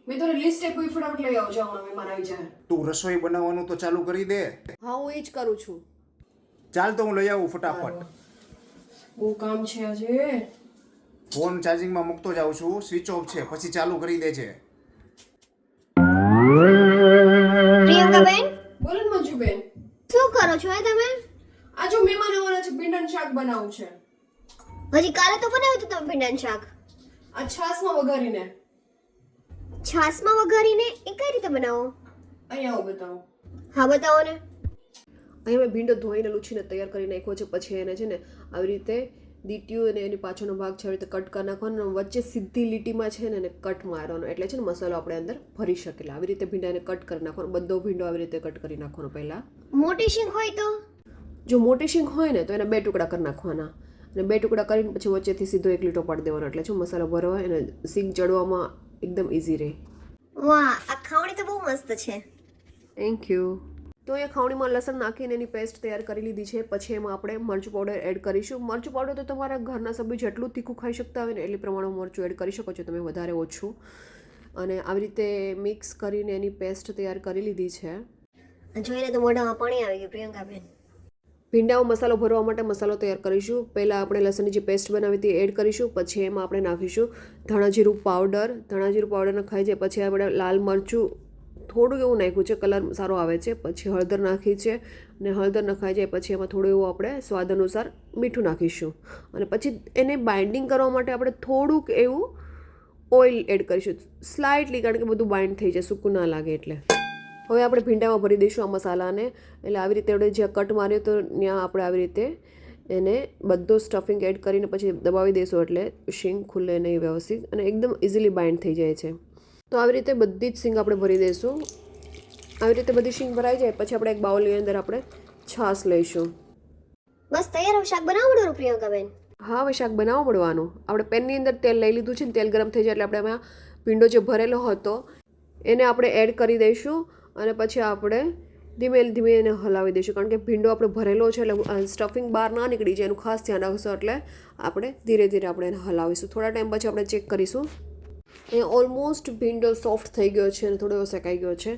મેં તો લિસ્ટ આપી, ફટાફટ લઈ આવો, જાઓ મહેમાન આવી જાય. તું રસોઈ બનાવવાનું તો ચાલુ કરી દે. હા હું એ જ કરું છું. ચાલ તો હું લઈ આવું ફટાફટ. બહુ કામ છે આજે. ફોન ચાર્જિંગમાં મૂકતો જાઉં છું, સ્વિચ ઓફ છે, પછી ચાલુ કરી દે છે. પ્રિયંકાબેન, બોલો ને મંજુબેન. શું કરો છો તમે? આ જો મહેમાન આવવાના છે, ભીંડાનું શાક બનાવવું છે. હજી કાલે તો બનાવ્યું હતું તમે ભીંડાનું શાક. આ છાશમાં વઘારીને. છાશમાં વઘારીને એ કઈ રીતે બનાવો? અહીંયા આવો બતાવો. હા બતાવો ને. અહીંયા મેં ભીંડો ધોઈને લૂછીને તૈયાર કરી નાખ્યો છે. પછી એને છે ને આવી રીતે દીટીયું અને એની પાછળનો ભાગ છે આવી રીતે કટ કરી નાખવાનો. વચ્ચે સીધી લીટીમાં છે ને એને કટ મારવાનો, એટલે છે ને મસાલો આપણે અંદર ભરી શકીએ. આવી રીતે ભીંડાને કટ કરી નાખવાનો. બધો ભીંડો આવી રીતે કટ કરી નાખવાનો. પહેલાં મોટી શીંગ હોય તો? જો મોટી શીંગ હોય ને તો એના 2 ટુકડા કરી નાખવાના, અને 2 ટુકડા કરીને પછી વચ્ચેથી સીધો 1 લીટો પાડી દેવાનો. એટલે જો મસાલો ભરવા અને શીંગ ચડવામાં એકદમ ઇઝી રહે. વાહ, આ ખાવણી તો બહુ મસ્ત છે. Thank you. તો અહીંયા ખાવણીમાં લસણ નાખીને એની પેસ્ટ તૈયાર કરી લીધી છે. પછી એમાં આપણે મરચું પાવડર એડ કરીશું. મરચું પાવડર તો તમારા ઘરના સભ્યો જેટલું તીખું ખાઈ શકતા હોય ને એટલી પ્રમાણમાં મરચું એડ કરી શકો છો તમે, વધારે ઓછું. અને આવી રીતે મિક્સ કરીને એની પેસ્ટ તૈયાર કરી લીધી છે. જોઈને તો મોઢામાં પાણી આવી ગયું પ્રિયંકાબેન. ભીંડામાં મસાલો ભરવા માટે મસાલો તૈયાર કરીશું. પહેલાં આપણે લસણની જે પેસ્ટ બનાવી હતી એડ કરીશું. પછી એમાં આપણે નાખીશું ધાણા જીરું પાવડર. ધાણા જીરું પાવડર નખાઈ જાય પછી આપણે લાલ મરચું થોડું એવું નાખ્યું છે, કલર સારો આવે છે. પછી હળદર નાખી છે, અને હળદર નખાઈ જાય પછી એમાં થોડું એવું આપણે સ્વાદ અનુસાર મીઠું નાખીશું. અને પછી એને બાઇન્ડિંગ કરવા માટે આપણે થોડુંક એવું ઓઇલ એડ કરીશું, સ્લાઇટલી, કારણ કે બધું બાઇન્ડ થઈ જાય, સૂકું ના લાગે એટલે. હવે આપણે ભીંડામાં ભરી દઈશું આ મસાલાને. એટલે આવી રીતે આપણે જ્યાં કટ માર્યો તો ત્યાં આપણે આવી રીતે એને બધો સ્ટફિંગ એડ કરીને પછી દબાવી દઈશું, એટલે શીંગ ખુલ્લે નહીં વ્યવસ્થિત અને એકદમ ઇઝીલી બાઇન્ડ થઈ જાય છે. તો આવી રીતે બધી જ શીંગ આપણે ભરી દઈશું. આવી રીતે બધી શીંગ ભરાઈ જાય પછી આપણે એક બાઉલની અંદર આપણે છાશ લઈશું. બસ તૈયાર શાક બનાવવાનું પ્રિયંકાબેન? હા, હવે શાક બનાવવા પડવાનું. આપણે પેનની અંદર તેલ લઈ લીધું છે ને તેલ ગરમ થઈ જાય એટલે આપણે એમાં ભીંડો જે ભરેલો હતો એને આપણે એડ કરી દઈશું. અને પછી આપણે ધીમે ધીમે એને હલાવી દઈશું, કારણ કે ભીંડો આપણે ભરેલો છે એટલે સ્ટફિંગ બહાર ના નીકળી જાય, એનું ખાસ ધ્યાન રાખશું. એટલે આપણે ધીરે ધીરે આપણે એને હલાવીશું. થોડા ટાઈમ પછી આપણે ચેક કરીશું. અહીંયા ઓલમોસ્ટ ભીંડો સોફ્ટ થઈ ગયો છે અને થોડો એવો શેકાઈ ગયો છે.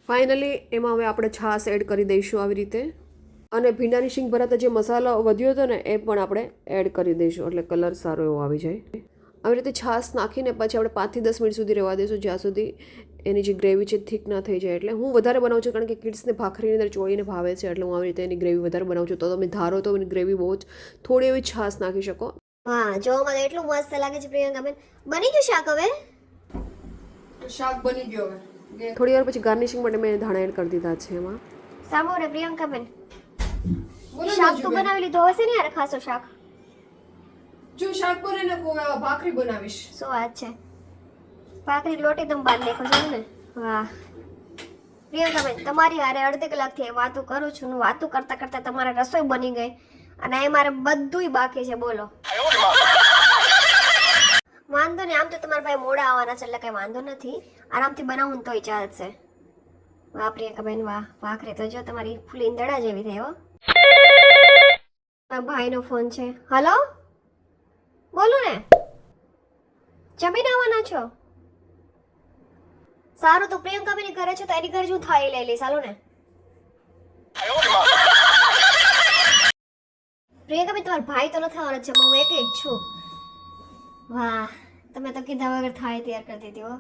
ફાઇનલી એમાં હવે આપણે છાશ એડ કરી દઈશું આવી રીતે. અને ભીંડાની શીંગ ભરાતા જે મસાલો વધ્યો હતો ને એ પણ આપણે એડ કરી દઈશું, એટલે કલર સારો એવો આવી જાય. આવી રીતે છાશ નાખીને પછી આપણે 5 થી 10 મિનિટ સુધી રહેવા દઈશું, જ્યાં સુધી એની જે ગ્રેવી છે થીક ના થઈ જાય. એટલે હું વધારે બનાવું છું, કારણ કે કિડ્સને ભાખરીની અંદર ચોળીને ભાવે છે, એટલે હું આવી રીતે એની ગ્રેવી વધારે બનાવું છું. તો તમે ધારો તો એની ગ્રેવી બહુ જ થોડી એવી છાશ નાખી શકો. હા, જોવામાં એટલું મસ્ત લાગે છે પ્રિયંકાબેન. બની ગયું શાક હવે? શાક બની ગયો. હવે થોડી વાર પછી ગાર્નિશિંગ માટે મેં ધાણા એડ કરી દીધા છે એમાં. સાંભળો ને પ્રિયંકાબેન, શાક તો બનાવી લીધો હશે ને યાર, ખાસો શાક. જો શાક બને ને ભાખરી બનાવીશ. શું વાત છે, ભાખરી લોટી તમે બાદ દેખો છો ને. વાહ પ્રિયંકાબેન, તમારી હારે અડધી કલાકથી વાતો કરું છું ને વાતો કરતા કરતા તમારે રસોઈ બની ગઈ અને એ મારે બધુંય બાકી છે. બોલો. વાંધો નહીં, આમ તો તમારા ભાઈ મોડા આવવાના છે એટલે કઈ વાંધો નથી, આરામથી બનાવું તોય ચાલશે. વાહ પ્રિયંકાબેન વાહ, ભાખરી તો જો તમારી ફૂલી દડા જેવી થઈ હો. ભાઈનો ફોન છે. હલો, બોલો ને, જમીન આવવાના છો? સારું, તો પ્રિયંકાબેન ઘરે છો તો એની ઘરે હું થાળી લઈ લઈશ. હાલો ને. પ્રિયંકાબેન, તમારા ભાઈ તો નથી આવવાના છે, હું એકલી જ છું. વાહ, તમે તો કીધા વગર થાળી તૈયાર કરી દીધી હો.